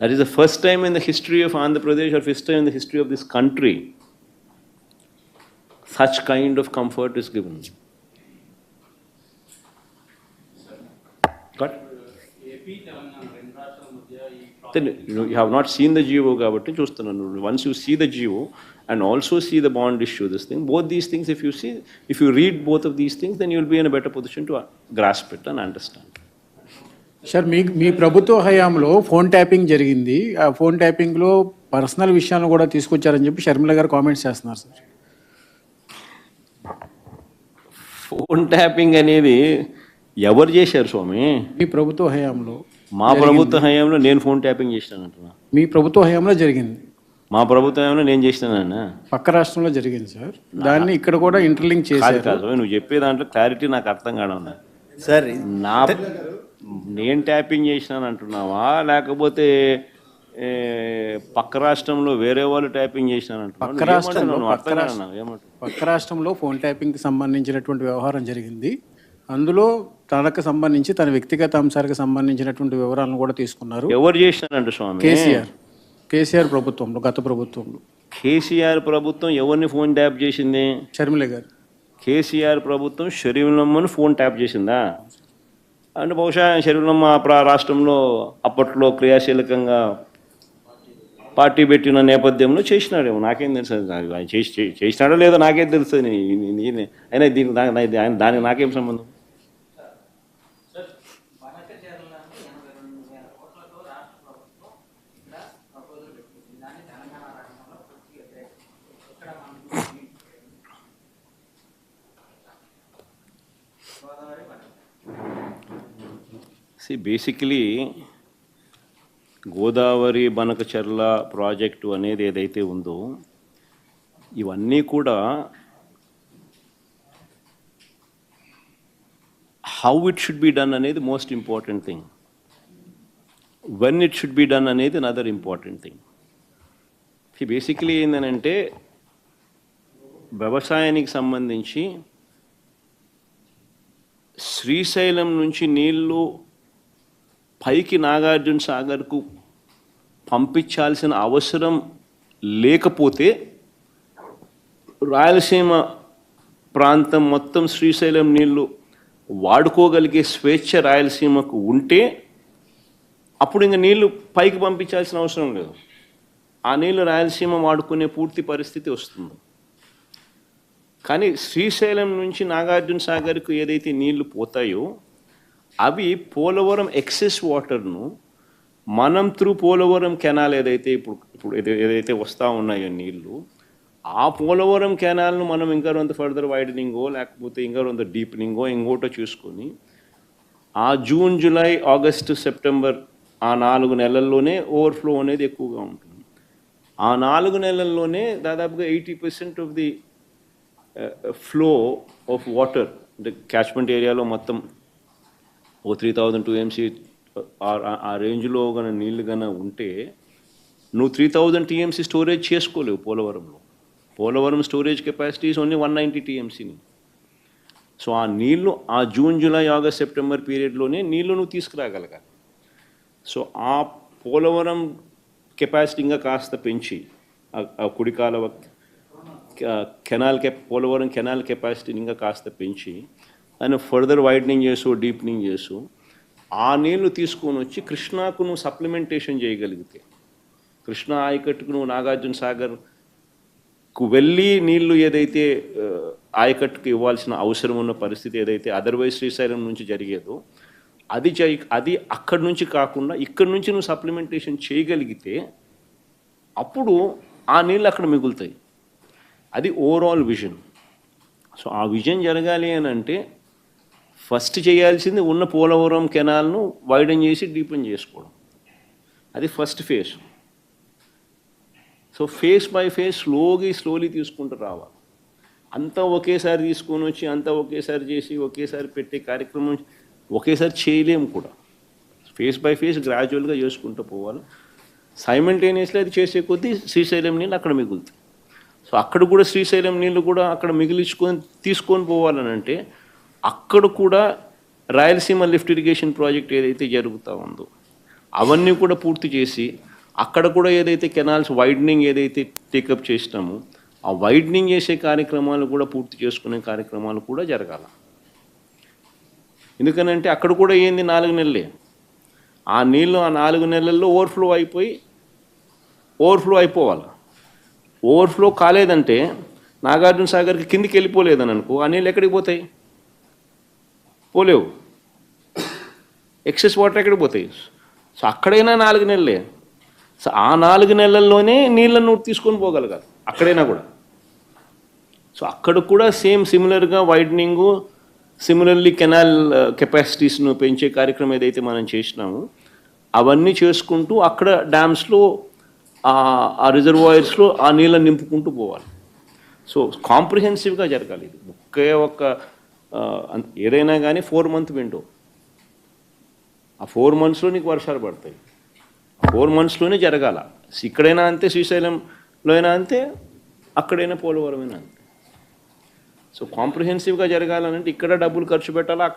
That is the first time in the history of Andhra Pradesh, or first time in the history of this country, such kind of comfort is given. Got? Then you have not seen the GO kabatti chustunanu. Once you see the GO and also see the bond issue, this thing, both these things, if you read both of these things, then you will be in a better position to grasp it and understand. Sir మీ ప్రభుత్వ హయాంలో phone tapping జరిగింది. ఆ phone ట్యాపింగ్లో personal విషయాలను కూడా తీసుకొచ్చారని చెప్పి షర్మిల గారు కామెంట్స్ చేస్తున్నారు సార్. ఫోన్ ట్యాపింగ్ అనేది ఎవరు చేశారు స్వామి? మీ ప్రభుత్వ హయాంలో. మా ప్రభుత్వ హయాంలో నేను ఫోన్ ట్యాపింగ్ చేసినానంటున్నా. మీ ప్రభుత్వ హయాంలో జరిగింది. మా ప్రభుత్వ హయాంలో నేను చేసినానన్నా. పక్క రాష్ట్రంలో జరిగింది సార్. దాన్ని ఇక్కడ కూడా ఇంటర్లింక్ చేశారు. కాదు, నువ్వు చెప్పే దాంట్లో క్లారిటీ నాకు అర్థం కావడం సార్. నేను ట్యాపింగ్ చేసినాను అంటున్నావా, లేకపోతే పక్క రాష్ట్రంలో వేరే వాళ్ళు ట్యాపింగ్ చేసినానంటున్నావా? పక్క రాష్ట్రంలో ఫోన్ ట్యాపింగ్కి సంబంధించినటువంటి వ్యవహారం జరిగింది. అందులో తనకు సంబంధించి తన వ్యక్తిగత అంశాలకు సంబంధించినటువంటి వివరాలను కూడా తీసుకున్నారు. ఎవరు చేసినారంట స్వామి? కేసీఆర్ ప్రభుత్వంలో, గత ప్రభుత్వంలో. కేసీఆర్ ప్రభుత్వం ఎవరిని ఫోన్ ట్యాప్ చేసింది? షర్మిల గారు. కేసీఆర్ ప్రభుత్వం షర్మిలమ్మను ఫోన్ ట్యాప్ చేసిందా? అంటే బహుశా షర్మిలమ్మ రాష్ట్రంలో అప్పట్లో క్రియాశీలకంగా పార్టీ పెట్టిన నేపథ్యంలో చేసినాడేమో, నాకేం తెలుసు. చేసినాడో లేదో నాకేం తెలుస్తుంది. అయినా దానికి నాకేం సంబంధం? బేసికలీ గోదావరి బనకచర్ల ప్రాజెక్టు అనేది ఏదైతే ఉందో, ఇవన్నీ కూడా how it should be done అనేది most important thing. When it should be done అనేది అనదర్ ఇంపార్టెంట్ థింగ్. బేసికలీ ఏంటంటే వ్యవసాయానికి సంబంధించి శ్రీశైలం నుంచి నీళ్లు పైకి నాగార్జున సాగర్కు పంపించాల్సిన అవసరం లేకపోతే రాయలసీమ ప్రాంతం మొత్తం శ్రీశైలం నీళ్లు వాడుకోగలిగే స్వేచ్ఛ రాయలసీమకు ఉంటే అప్పుడు ఇంకా నీళ్లు పైకి పంపించాల్సిన అవసరం లేదు. ఆ నీళ్లు రాయలసీమ వాడుకునే పూర్తి పరిస్థితి వస్తుంది. కానీ శ్రీశైలం నుంచి నాగార్జున సాగర్కు ఏదైతే నీళ్లు పోతాయో అవి పోలవరం ఎక్సెస్ వాటర్ను మనం త్రూ పోలవరం కెనాల్ ఇప్పుడు ఏదైతే వస్తూ ఉన్నాయో నీళ్లు, ఆ పోలవరం కెనాల్ను మనం ఇంకా కొంత ఫర్దర్ వైడనింగో లేకపోతే ఇంకా కొంత డీప్నింగో ఇంకోటో చూసుకొని ఆ జూన్, జూలై, ఆగస్టు, సెప్టెంబర్ ఆ 4 నెలల్లోనే ఓవర్ఫ్లో అనేది ఎక్కువగా ఉంటుంది. ఆ 4 నెలల్లోనే దాదాపుగా 80% of the flow of water అంటే క్యాచ్మెంట్ ఏరియాలో మొత్తం 3000 TMC ఆ రేంజ్లో కన్నా నీళ్ళు కన్నా ఉంటే నువ్వు 3000 TMC స్టోరేజ్ చేసుకోలేవు పోలవరంలో. Polavaram storage capacity is only 190 TMCని. సో ఆ నీళ్లు ఆ జూన్, జూలై, ఆగస్ట్, సెప్టెంబర్ పీరియడ్లోనే నీళ్లు నువ్వు తీసుకురాగలగాలి. సో ఆ పోలవరం కెపాసిటీ ఇంకా కాస్త పెంచి ఆ కుడికాల పోలవరం కెనాల్ కెపాసిటీని ఇంకా కాస్త పెంచి దాన్ని ఫర్దర్ వైడనింగ్ చేసు, డీప్నింగ్ చేసు ఆ నీళ్లు తీసుకొని వచ్చి కృష్ణాకు నువ్వు సప్లిమెంటేషన్ చేయగలిగితే, కృష్ణా ఆయకట్టుకు నువ్వు నాగార్జున సాగర్కు వెళ్ళి నీళ్లు ఏదైతే ఆయకట్టుకు ఇవ్వాల్సిన అవసరం ఉన్న పరిస్థితి ఏదైతే అదర్వైజ్ శ్రీశైలం నుంచి జరిగేదో అది అక్కడి నుంచి కాకుండా ఇక్కడి నుంచి నువ్వు సప్లిమెంటేషన్ చేయగలిగితే అప్పుడు ఆ నీళ్ళు అక్కడ మిగులుతాయి. అది ఓవరాల్ విజన్. సో ఆ విజన్ జరగాలి అని అంటే ఫస్ట్ చేయాల్సింది ఉన్న పోలవరం కెనాల్ను వైడన్ చేసి డీపెన్ చేసుకోవడం. అది first phase. So phase by phase slowly తీసుకుంటూ రావాలి. అంతా ఒకేసారి తీసుకొని వచ్చి అంతా ఒకేసారి చేసి ఒకేసారి పెట్టే కార్యక్రమం ఒకేసారి చేయలేము కూడా. ఫేజ్ బై ఫేజ్ గ్రాడ్యువల్గా చేసుకుంటూ పోవాలి. సైమల్టేనియస్లీ అది చేసే కొద్దీ శ్రీశైలం నీళ్ళు అక్కడ మిగులుతాయి. సో అక్కడ కూడా శ్రీశైలం నీళ్ళు కూడా అక్కడ తీసుకొని పోవాలని అంటే అక్కడ కూడా రాయలసీమ లిఫ్ట్ ఇరిగేషన్ ప్రాజెక్ట్ ఏదైతే జరుగుతూ ఉందో అవన్నీ కూడా పూర్తి చేసి అక్కడ కూడా ఏదైతే కెనాల్స్ వైడనింగ్ ఏదైతే టేకప్ చేసినామో ఆ వైడనింగ్ చేసే కార్యక్రమాలు కూడా పూర్తి చేసుకునే కార్యక్రమాలు కూడా జరగాల. ఎందుకనంటే అక్కడ కూడా ఏంది 4 నెలలే, ఆ నీళ్ళు ఆ 4 నెలల్లో ఓవర్ఫ్లో అయిపోవాలి. ఓవర్ఫ్లో కాలేదంటే నాగార్జున సాగర్కి కిందికి వెళ్ళిపోలేదని అనుకో, ఆ నీళ్ళు ఎక్కడికి పోతాయి? పోలేవు. ఎక్సెస్ వాటర్ ఎక్కడికి పోతాయి? సో అక్కడైనా 4 నెలలే. సో ఆ 4 నెలల్లోనే నీళ్ళను తీసుకొని పోగలగాలి అక్కడైనా కూడా. సో అక్కడ కూడా సిమిలర్గా వైడనింగు, సిమిలర్లీ కెనాల్ కెపాసిటీస్ను పెంచే కార్యక్రమం ఏదైతే మనం చేసినామో అవన్నీ చేసుకుంటూ అక్కడ డ్యామ్స్లో ఆ రిజర్వాయర్స్లో ఆ నీళ్ళని నింపుకుంటూ పోవాలి. సో కాంప్రిహెన్సివ్గా జరగాలి ఇది. ఒకే ఒక్క ఏదైనా కానీ 4 month విండో, ఆ 4 monthsలో నీకు వర్షాలు పడతాయి. 4 monthsలోనే జరగాల. ఇక్కడైనా అంతే, శ్రీశైలంలో అయినా అంతే, అక్కడైనా పోలవరం అయినా అంతే. సో కాంప్రిహెన్సివ్గా జరగాలంటే ఇక్కడ డబ్బులు ఖర్చు పెట్టాలా, అక్కడ